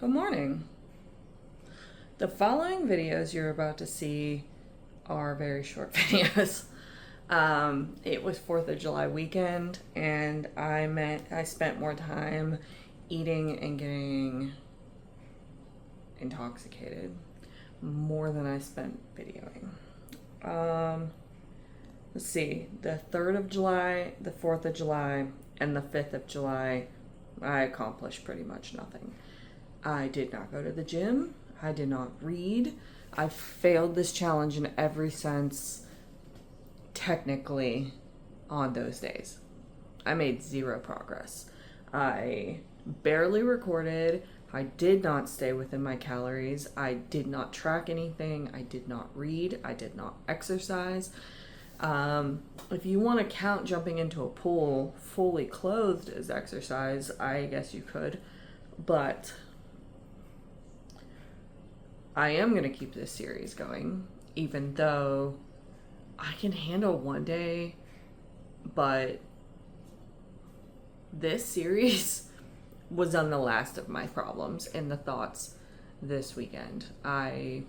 Good morning. The following videos you're about to see are very short videos. It was 4th of July weekend, and I spent more time eating and getting intoxicated more than I spent videoing. Let's see, the 3rd of July, the 4th of July, and the 5th of July, I accomplished pretty much nothing. I did not go to the gym. I did not read. I failed this challenge in every sense, technically, on those days. I made zero progress. I barely recorded. I did not stay within my calories. I did not track anything. I did not read. I did not exercise. If you want to count jumping into a pool fully clothed as exercise, I guess you could. But I am going to keep this series going, even though I can handle one day, but this series was on the last of my problems and the thoughts this weekend. I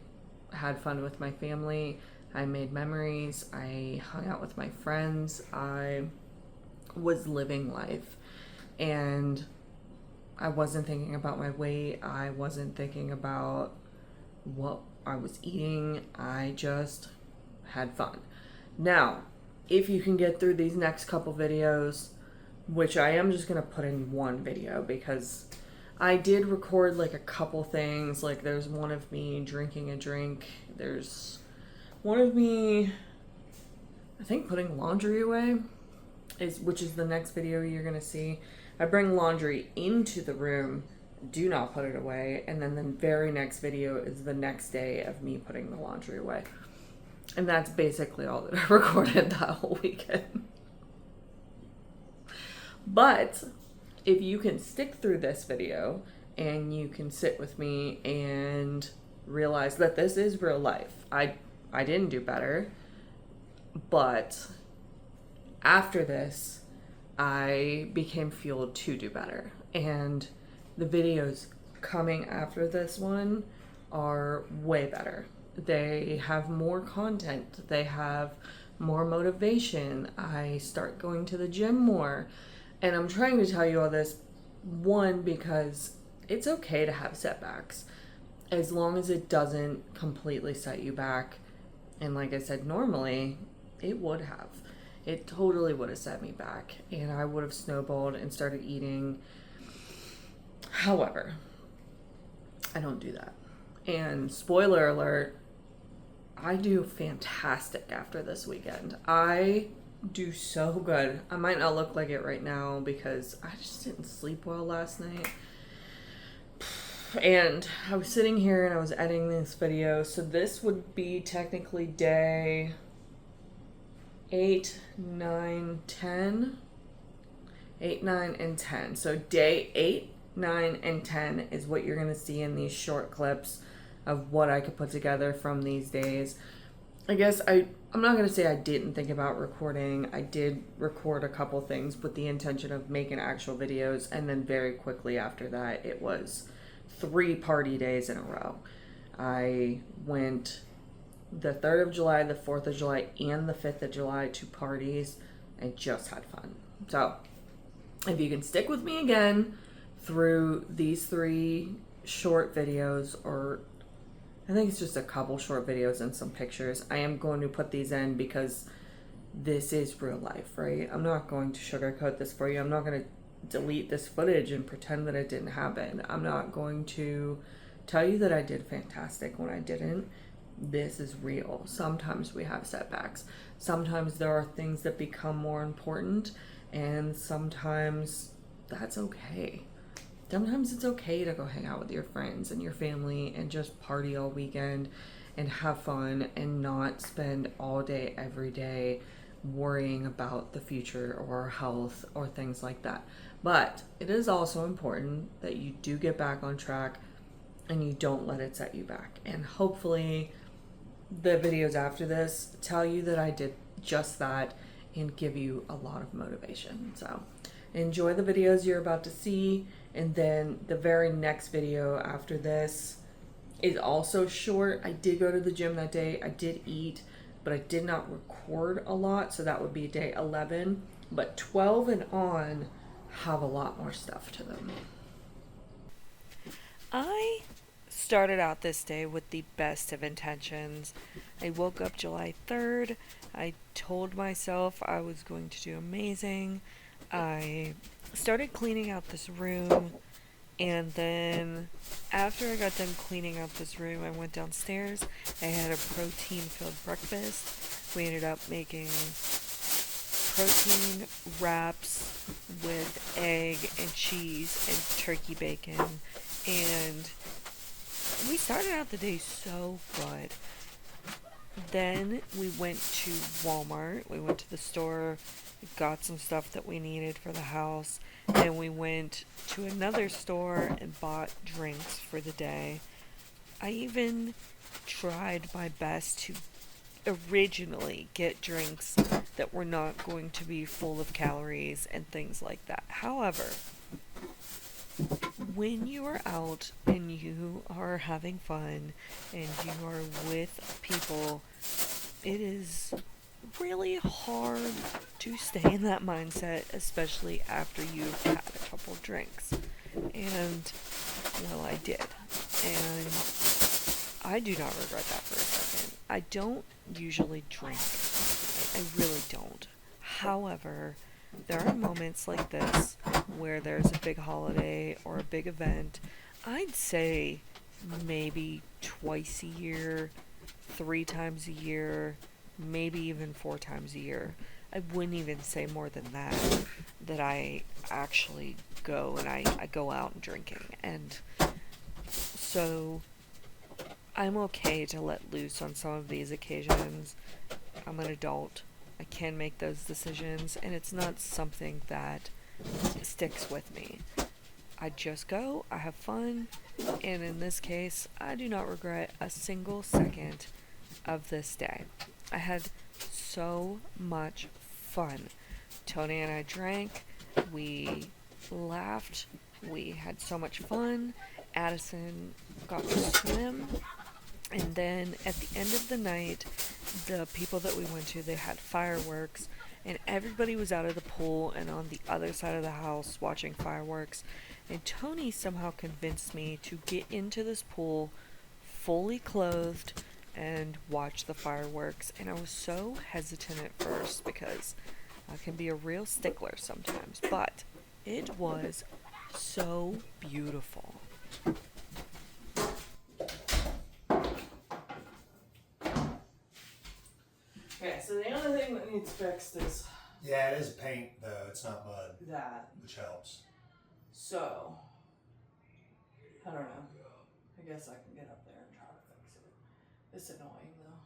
had fun with my family. I made memories. I hung out with my friends. I was living life, and I wasn't thinking about my weight. I wasn't thinking about what I was eating. I just had fun. Now, if you can get through these next couple videos, which I am just gonna put in one video because I did record like a couple things. Like there's one of me drinking a drink. There's one of me, I think, putting laundry away, which is the next video you're gonna see. I bring laundry into the room, do not put it away, and then the very next video is the next day of me putting the laundry away. And that's basically all that I recorded that whole weekend. But if you can stick through this video and you can sit with me and realize that this is real life. I didn't do better, but after this, I became fueled to do better. And the videos coming after this one are way better. They have more content. They have more motivation. I start going to the gym more. And I'm trying to tell you all this, one, because it's okay to have setbacks as long as it doesn't completely set you back. And like I said, normally it would have. It totally would have set me back, and I would have snowballed and started eating. However, I don't do that. And spoiler alert, I do fantastic after this weekend. I do so good. I might not look like it right now because I just didn't sleep well last night. And I was sitting here and I was editing this video. So this would be technically day 8, 9, 10. 8, 9, and 10. So day 8, 9, and 10 is what you're going to see in these short clips of what I could put together from these days. I guess I'm not going to say I didn't think about recording. I did record a couple things with the intention of making actual videos, and then very quickly after that, it was 3 party days in a row. I went the 3rd of July, the 4th of July, and the 5th of July to parties and just had fun. So if you can stick with me again through these 3 short videos, or I think it's just a couple short videos and some pictures. I am going to put these in because this is real life, right? I'm not going to sugarcoat this for you. I'm not going to delete this footage and pretend that it didn't happen. I'm not going to tell you that I did fantastic when I didn't. This is real. Sometimes we have setbacks. Sometimes there are things that become more important, and sometimes that's okay. Sometimes it's okay to go hang out with your friends and your family and just party all weekend and have fun and not spend all day, every day worrying about the future or health or things like that. But it is also important that you do get back on track and you don't let it set you back. And hopefully the videos after this tell you that I did just that and give you a lot of motivation. So enjoy the videos you're about to see, and then the very next video after this is also short. I did go to the gym that day, I did eat, but I did not record a lot, so that would be day 11. But 12 and on have a lot more stuff to them. I started out this day with the best of intentions. I woke up July 3rd. I told myself I was going to do amazing. I started cleaning out this room, and then after I got done cleaning out this room, I went downstairs. I had a protein-filled breakfast. We ended up making protein wraps with egg and cheese and turkey bacon, and we started out the day so good. Then we went to Walmart. We went to the store, got some stuff that we needed for the house. Then we went to another store and bought drinks for the day. I even tried my best to originally get drinks that were not going to be full of calories and things like that. However, when you are out and you are having fun and you are with people, it is really hard to stay in that mindset, especially after you've had a couple drinks. And, well, I did. And I do not regret that for a second. I don't usually drink. I really don't. However, there are moments like this where there's a big holiday or a big event. I'd say maybe twice a year, 3 times a year, maybe even 4 times a year. I wouldn't even say more than that I actually go and I go out and drinking. And so I'm okay to let loose on some of these occasions. I'm an adult. I can make those decisions, and it's not something that sticks with me. I just go, I have fun, and in this case, I do not regret a single second of this day. I had so much fun. Tony and I drank, we laughed, we had so much fun. Addison got to swim, and then at the end of the night, the people that we went to, they had fireworks, and everybody was out of the pool and on the other side of the house watching fireworks. And Tony somehow convinced me to get into this pool fully clothed and watch the fireworks. And I was so hesitant at first because I can be a real stickler sometimes, but it was so beautiful. Okay, so the only thing that needs fixed is Yeah, it is paint though. It's not mud, that. which helps. So, I don't know. I guess I can get up there and try to fix it. It's annoying though.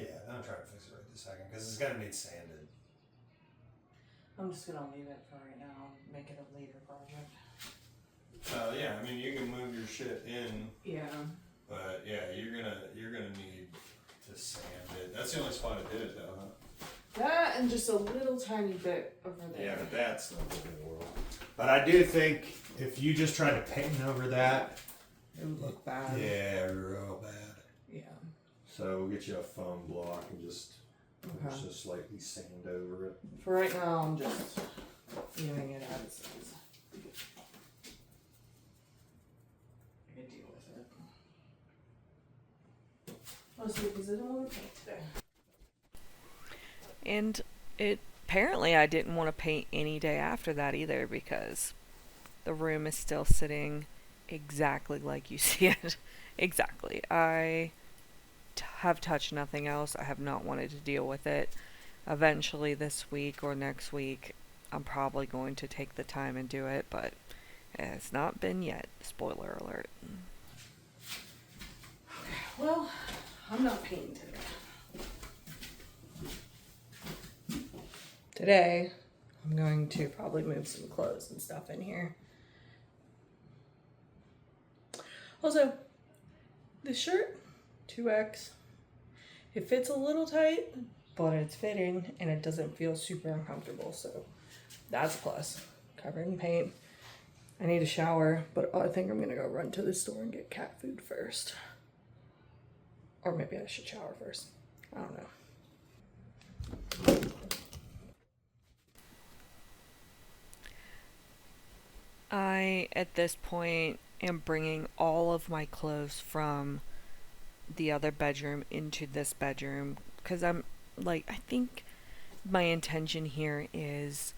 Yeah, I'm trying to fix it right this second because it's gonna need sanded. I'm just gonna leave it for right now and make it a later project. Yeah, I mean you can move your shit in. Yeah. But yeah, you're gonna need to sand it. That's the only spot I did it though, huh? That and just a little tiny bit over there. Yeah, but that's not the end of the world. But I do think if you just tried to paint over that, it would look bad. Yeah, real bad. Yeah. So we'll get you a foam block and just slightly sand over it. For right now, I'm just leaving it as is. I can deal with it. Mostly because I don't want to paint today. And apparently I didn't want to paint any day after that either because the room is still sitting exactly like you see it. Exactly. I have touched nothing else. I have not wanted to deal with it. Eventually this week or next week, I'm probably going to take the time and do it, but it's not been yet. Spoiler alert. Well, I'm not painting today. Today, I'm going to probably move some clothes and stuff in here. Also, this shirt, 2X, it fits a little tight, but it's fitting and it doesn't feel super uncomfortable. So That's a plus. Covered in paint. I need a shower, but I think I'm gonna go run to the store and get cat food first. Or maybe I should shower first. I don't know. I, at this point, am bringing all of my clothes from the other bedroom into this bedroom because I'm like, I think my intention here is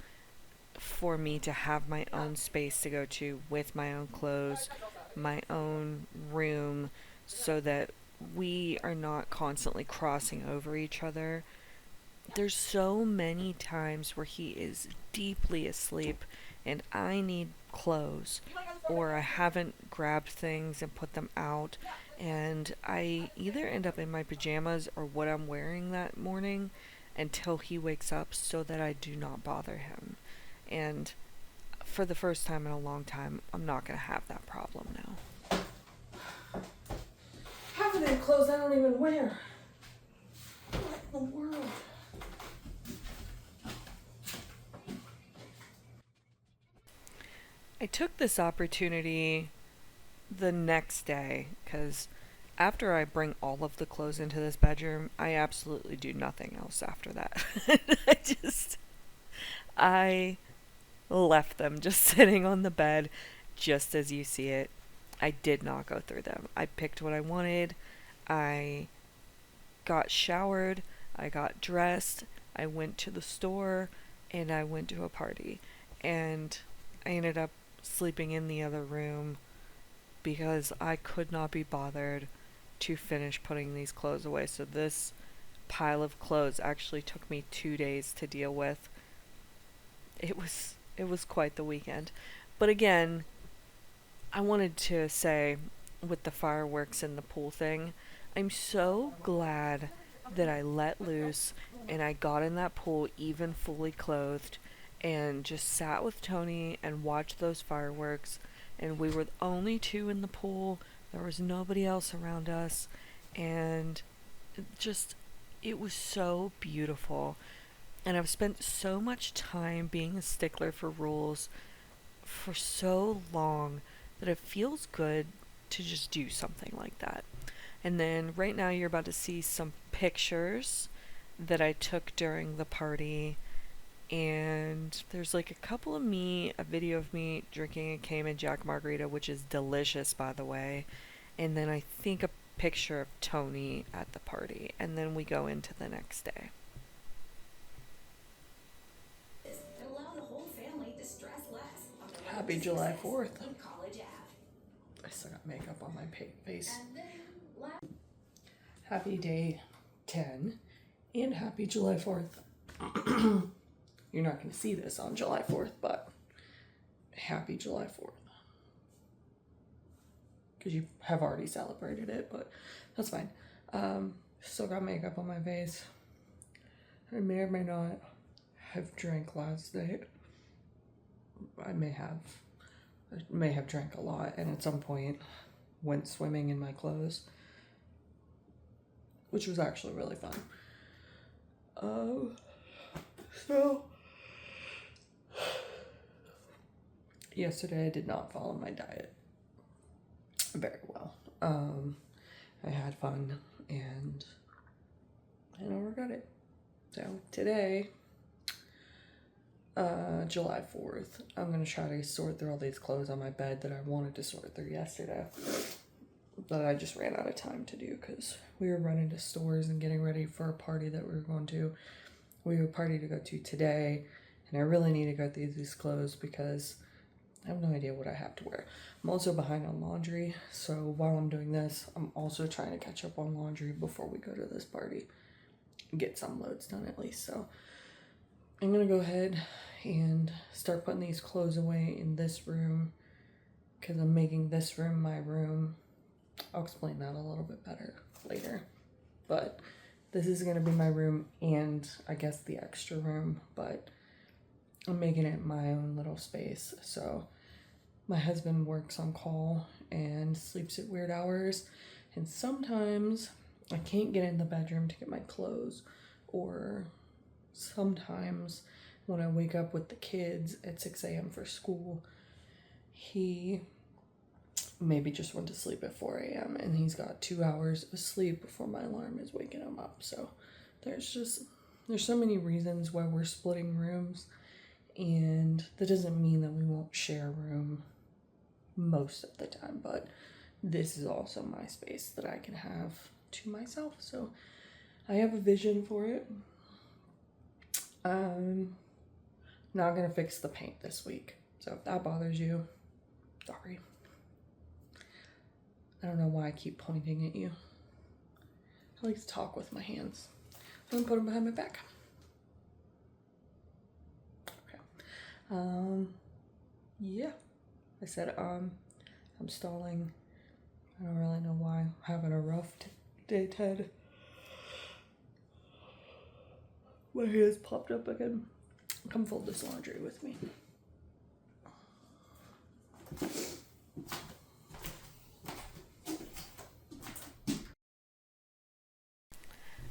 for me to have my own space to go to with my own clothes, my own room, so that we are not constantly crossing over each other. There's so many times where he is deeply asleep and I need clothes, or I haven't grabbed things and put them out, and I either end up in my pajamas or what I'm wearing that morning until he wakes up so that I do not bother him. And for the first time in a long time, I'm not going to have that problem now. Half of their clothes I don't even wear. What in the world? I took this opportunity the next day because after I bring all of the clothes into this bedroom, I absolutely do nothing else after that. I left them just sitting on the bed just as you see it. I did not go through them. I picked what I wanted. I got showered. I got dressed. I went to the store and I went to a party. And I ended up sleeping in the other room because I could not be bothered to finish putting these clothes away. So this pile of clothes actually took me 2 days to deal with. It was quite the weekend. But again, I wanted to say with the fireworks and the pool thing, I'm so glad that I let loose and I got in that pool even fully clothed and just sat with Tony and watched those fireworks. And we were the only two in the pool. There was nobody else around us. And just, it was so beautiful. And I've spent so much time being a stickler for rules for so long that it feels good to just do something like that. And then right now you're about to see some pictures that I took during the party. And there's like a video of me drinking a Cayman Jack margarita, which is delicious, by the way. And then I think a picture of Tony at the party. And then we go into the next day. Happy July 4th. I still got makeup on my face. Happy day 10 and happy July 4th. You're not going to see this on July 4th, but happy July 4th. Because you have already celebrated it, but that's fine. Still got makeup on my face. I may or may not have drank last night. I may have drank a lot, and at some point went swimming in my clothes, which was actually really fun. So yesterday I did not follow my diet very well. I had fun and I don't regret it. So today, July 4th, I'm gonna try to sort through all these clothes on my bed that I wanted to sort through yesterday, but I just ran out of time to do because we were running to stores and getting ready for a party that we were going to. We have a party to go to today, and I really need to go through these clothes because I have no idea what I have to wear. I'm also behind on laundry, so while I'm doing this, I'm also trying to catch up on laundry before we go to this party. Get some loads done at least. So I'm gonna go ahead and start putting these clothes away in this room because I'm making this room my room. I'll explain that a little bit better later. But this is gonna be my room and I guess the extra room, but I'm making it my own little space. So my husband works on call and sleeps at weird hours, and sometimes I can't get in the bedroom to get my clothes, or sometimes when I wake up with the kids at 6 a.m. for school, he maybe just went to sleep at 4 a.m. and he's got 2 hours of sleep before my alarm is waking him up. So there's so many reasons why we're splitting rooms, and that doesn't mean that we won't share a room most of the time, but this is also my space that I can have to myself. So I have a vision for it. Not gonna fix the paint this week, so if that bothers you, sorry. I don't know why I keep pointing at you. I like to talk with my hands. I'm gonna put them behind my back. Okay. Yeah. I said, I'm stalling. I don't really know why. I'm having a rough day, Ted. My hair's popped up again. Come fold this laundry with me.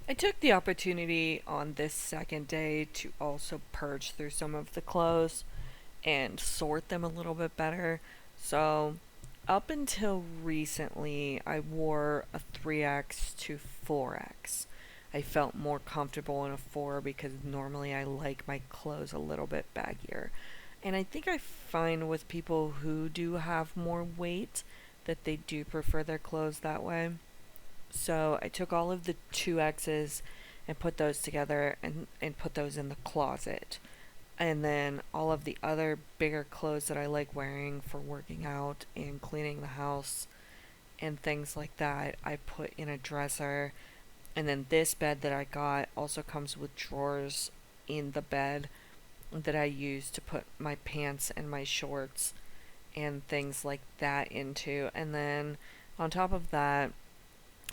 I took the opportunity on this second day to also purge through some of the clothes and sort them a little bit better. So up until recently, I wore a 3X to 4X. I felt more comfortable in a 4 because normally I like my clothes a little bit baggier. And I think I find with people who do have more weight that they do prefer their clothes that way. So I took all of the 2X's and put those together and put those in the closet. And then all of the other bigger clothes that I like wearing for working out and cleaning the house and things like that, I put in a dresser. And then this bed that I got also comes with drawers in the bed that I use to put my pants and my shorts and things like that into. And then on top of that,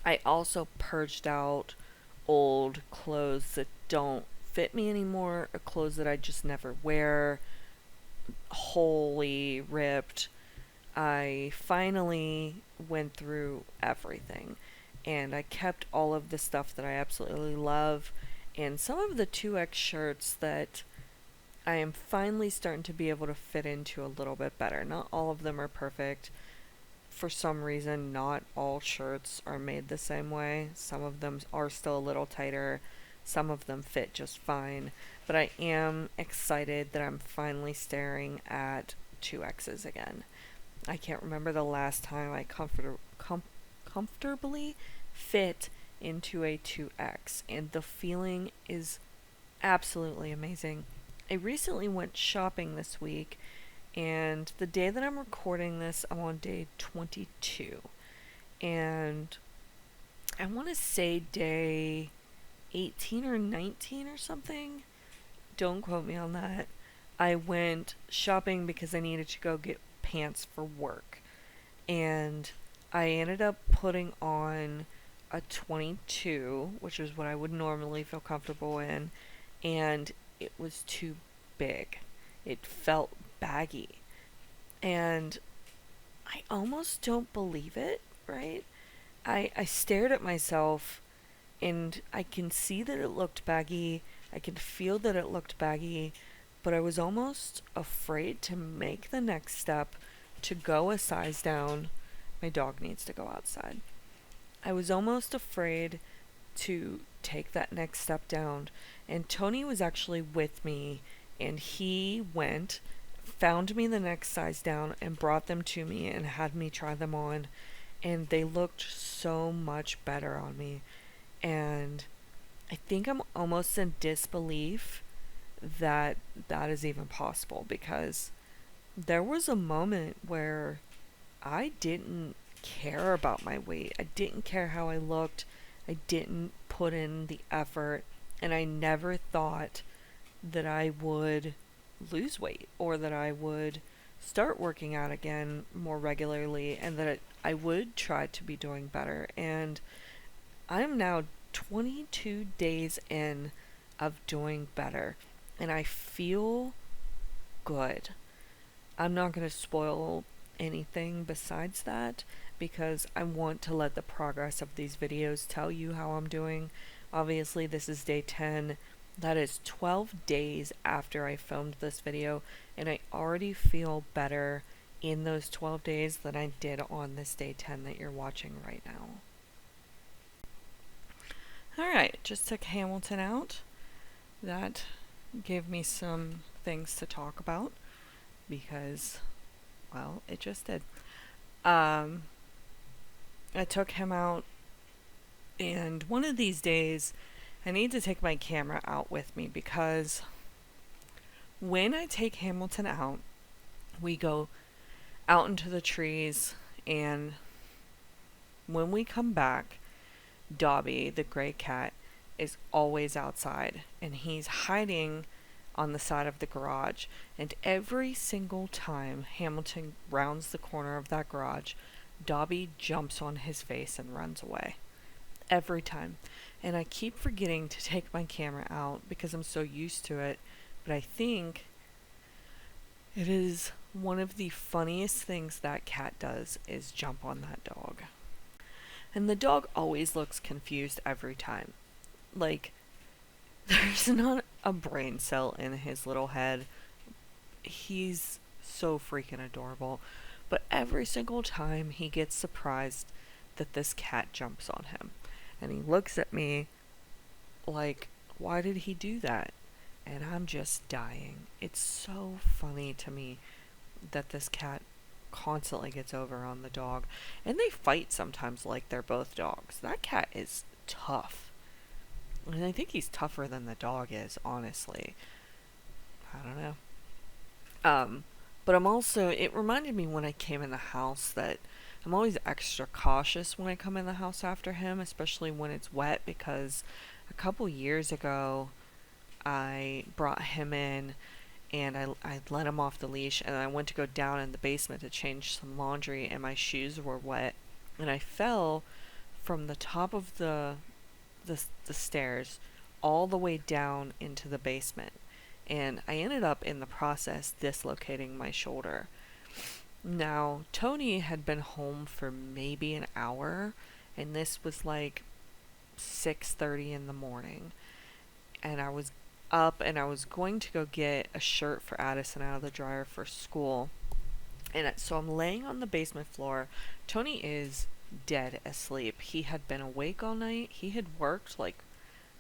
I also purged out old clothes that don't fit me anymore, or clothes that I just never wear, wholly ripped. I finally went through everything, and I kept all of the stuff that I absolutely love, and some of the 2X shirts that I am finally starting to be able to fit into a little bit better. Not all of them are perfect. For some reason, not all shirts are made the same way. Some of them are still a little tighter. Some of them fit just fine. But I am excited that I'm finally staring at 2X's again. I can't remember the last time I comfortably fit into a 2X. And the feeling is absolutely amazing. I recently went shopping this week, and the day that I'm recording this, I'm on day 22. And I want to say day 18 or 19 or something. Don't quote me on that. I went shopping because I needed to go get pants for work. And I ended up putting on a 22, which is what I would normally feel comfortable in. And it was too big. It felt baggy. And I almost don't believe it, right? I stared at myself and I can see that it looked baggy. I can feel that it looked baggy, but I was almost afraid to make the next step to go a size down. My dog needs to go outside. I was almost afraid to take that next step down. And Tony was actually with me, and he went, found me the next size down, and brought them to me and had me try them on. And they looked so much better on me. And I think I'm almost in disbelief that that is even possible, because there was a moment where I didn't care about my weight. I didn't care how I looked. I didn't put in the effort, and I never thought that I would lose weight or that I would start working out again more regularly and that I would try to be doing better. And I'm now 22 days in of doing better, and I feel good. I'm not going to spoil anything besides that because I want to let the progress of these videos tell you how I'm doing. Obviously, this is day 10. That is 12 days after I filmed this video, and I already feel better in those 12 days than I did on this day 10 that you're watching right now. Alright, just took Hamilton out. That gave me some things to talk about because, well, it just did. I took him out, and one of these days I need to take my camera out with me because when I take Hamilton out, we go out into the trees, and when we come back, Dobby, the gray cat, is always outside, and he's hiding on the side of the garage. And every single time Hamilton rounds the corner of that garage, Dobby jumps on his face and runs away. Every time. And I keep forgetting to take my camera out because I'm so used to it, but I think it is one of the funniest things that cat does is jump on that dog. And the dog always looks confused every time. Like, there's not a brain cell in his little head. He's so freaking adorable. But every single time he gets surprised that this cat jumps on him. And he looks at me like, why did he do that? And I'm just dying. It's so funny to me that this cat constantly gets over on the dog. And they fight sometimes like they're both dogs. That cat is tough. And I think he's tougher than the dog is, honestly. I don't know. But I'm also, it reminded me when I came in the house that I'm always extra cautious when I come in the house after him, especially when it's wet, because a couple years ago I brought him in and I let him off the leash, and I went to go down in the basement to change some laundry, and my shoes were wet, and I fell from the top of the stairs all the way down into the basement, and I ended up in the process dislocating my shoulder. Now, Tony had been home for maybe an hour, and this was like 6:30 in the morning, and I was up and I was going to go get a shirt for Addison out of the dryer for school. And so I'm laying on the basement floor. Tony is dead asleep. He had been awake all night. He had worked like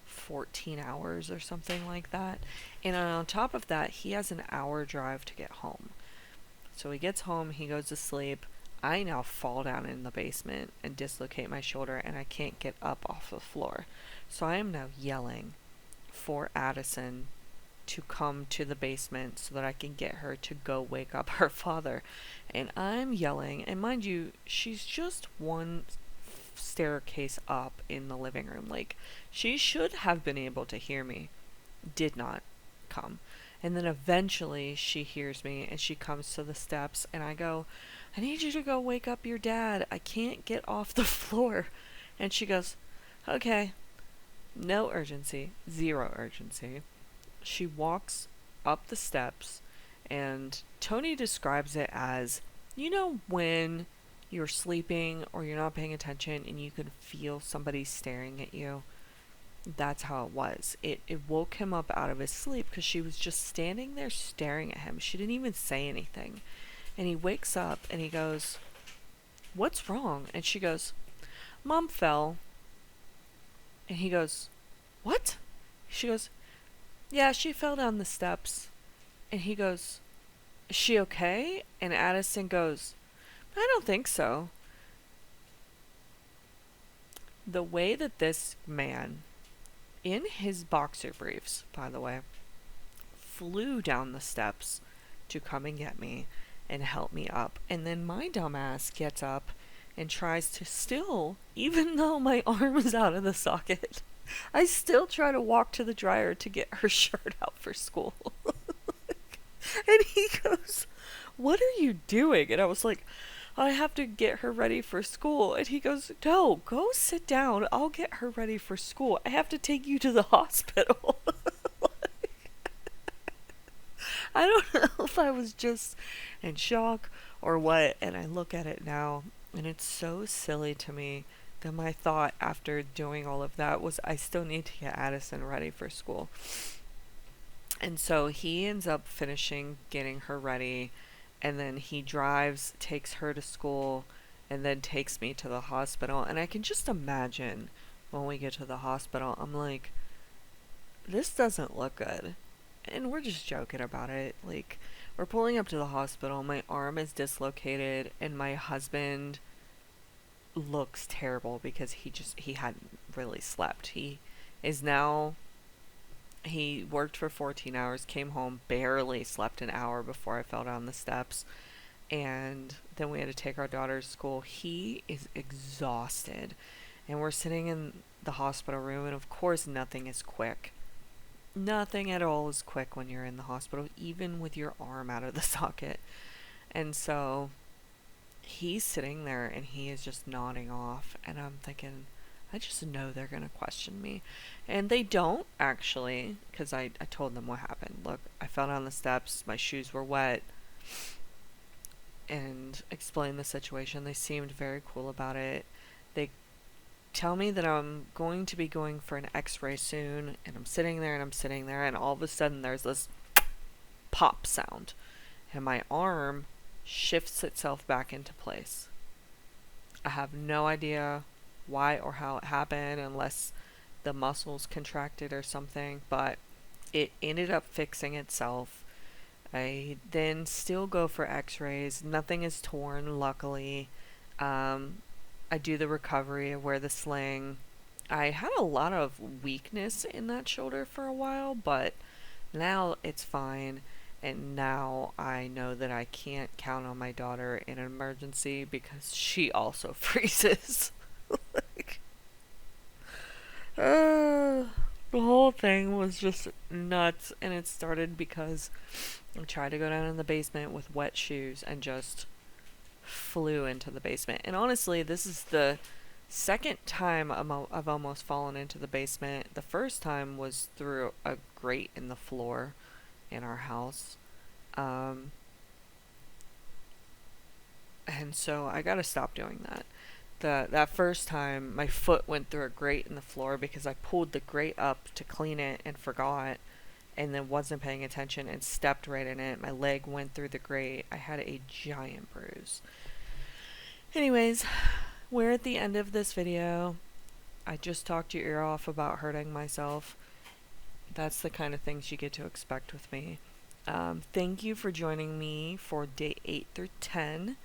14 hours or something like that. And on top of that, he has an hour drive to get home. So he gets home, he goes to sleep. I now fall down in the basement and dislocate my shoulder, and I can't get up off the floor. So I am now yelling for Addison to come to the basement so that I can get her to go wake up her father. And I'm yelling, and mind you, she's just one staircase up in the living room. Like, she should have been able to hear me. Did not come. And then eventually she hears me and she comes to the steps, and I go, I need you to go wake up your dad. I can't get off the floor. And she goes, okay. No urgency. Zero urgency. She walks up the steps, and Tony describes it as, you know, when you're sleeping or you're not paying attention and you can feel somebody staring at you. That's how it was. It woke him up out of his sleep because she was just standing there staring at him. She didn't even say anything. And he wakes up and he goes, what's wrong? And she goes, Mom fell. And he goes, what? She goes, yeah, she fell down the steps. And he goes, is she okay? And Addison goes, I don't think so. The way that this man, in his boxer briefs, by the way, flew down the steps to come and get me and help me up. And then my dumbass gets up and tries to still, even though my arm is out of the socket, I still try to walk to the dryer to get her shirt out for school. And he goes, what are you doing? And I was like, I have to get her ready for school. And he goes, no, go sit down. I'll get her ready for school. I have to take you to the hospital. I don't know if I was just in shock or what. And I look at it now, and it's so silly to me then my thought after doing all of that was I still need to get Addison ready for school. And so he ends up finishing getting her ready, and then he drives, takes her to school, and then takes me to the hospital. And I can just imagine when we get to the hospital, I'm like, this doesn't look good. And we're just joking about it. Like, we're pulling up to the hospital, my arm is dislocated, and my husband looks terrible because he hadn't really slept. Is now he worked for 14 hours, came home, barely slept an hour before I fell down the steps, and then we had to take our daughter to school. He is exhausted, and we're sitting in the hospital room, and of course, nothing is quick. Nothing at all is quick when you're in the hospital, even with your arm out of the socket. And so he's sitting there and he is just nodding off, and I'm thinking, I just know they're going to question me. And they don't, actually, because I told them what happened. Look, I fell down the steps, my shoes were wet, and explained the situation. They seemed very cool about it. They tell me that I'm going to be going for an x-ray soon, and I'm sitting there and I'm sitting there, and all of a sudden there's this pop sound, and my arm shifts itself back into place. I have no idea why or how it happened, unless the muscles contracted or something, but it ended up fixing itself. I then still go for x-rays. Nothing is torn, luckily. I do the recovery, I wear the sling. I had a lot of weakness in that shoulder for a while, but now it's fine. And now I know that I can't count on my daughter in an emergency because she also freezes. Like, the whole thing was just nuts, and it started because I tried to go down in the basement with wet shoes and just flew into the basement. And honestly, this is the second time I've almost fallen into the basement. The first time was through a grate in the floor in our house. Um, and so I gotta stop doing that. That first time, my foot went through a grate in the floor because I pulled the grate up to clean it and forgot, and then wasn't paying attention and stepped right in it. My leg went through the grate. I had a giant bruise. Anyways, we're at the end of this video. I just talked your ear off about hurting myself. That's the kind of things you get to expect with me. Thank you for joining me for day 8 through 10.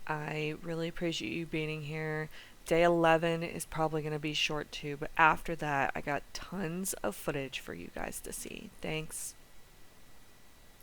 I really appreciate you being here. Day 11 is probably going to be short too, but after that, I got tons of footage for you guys to see. Thanks.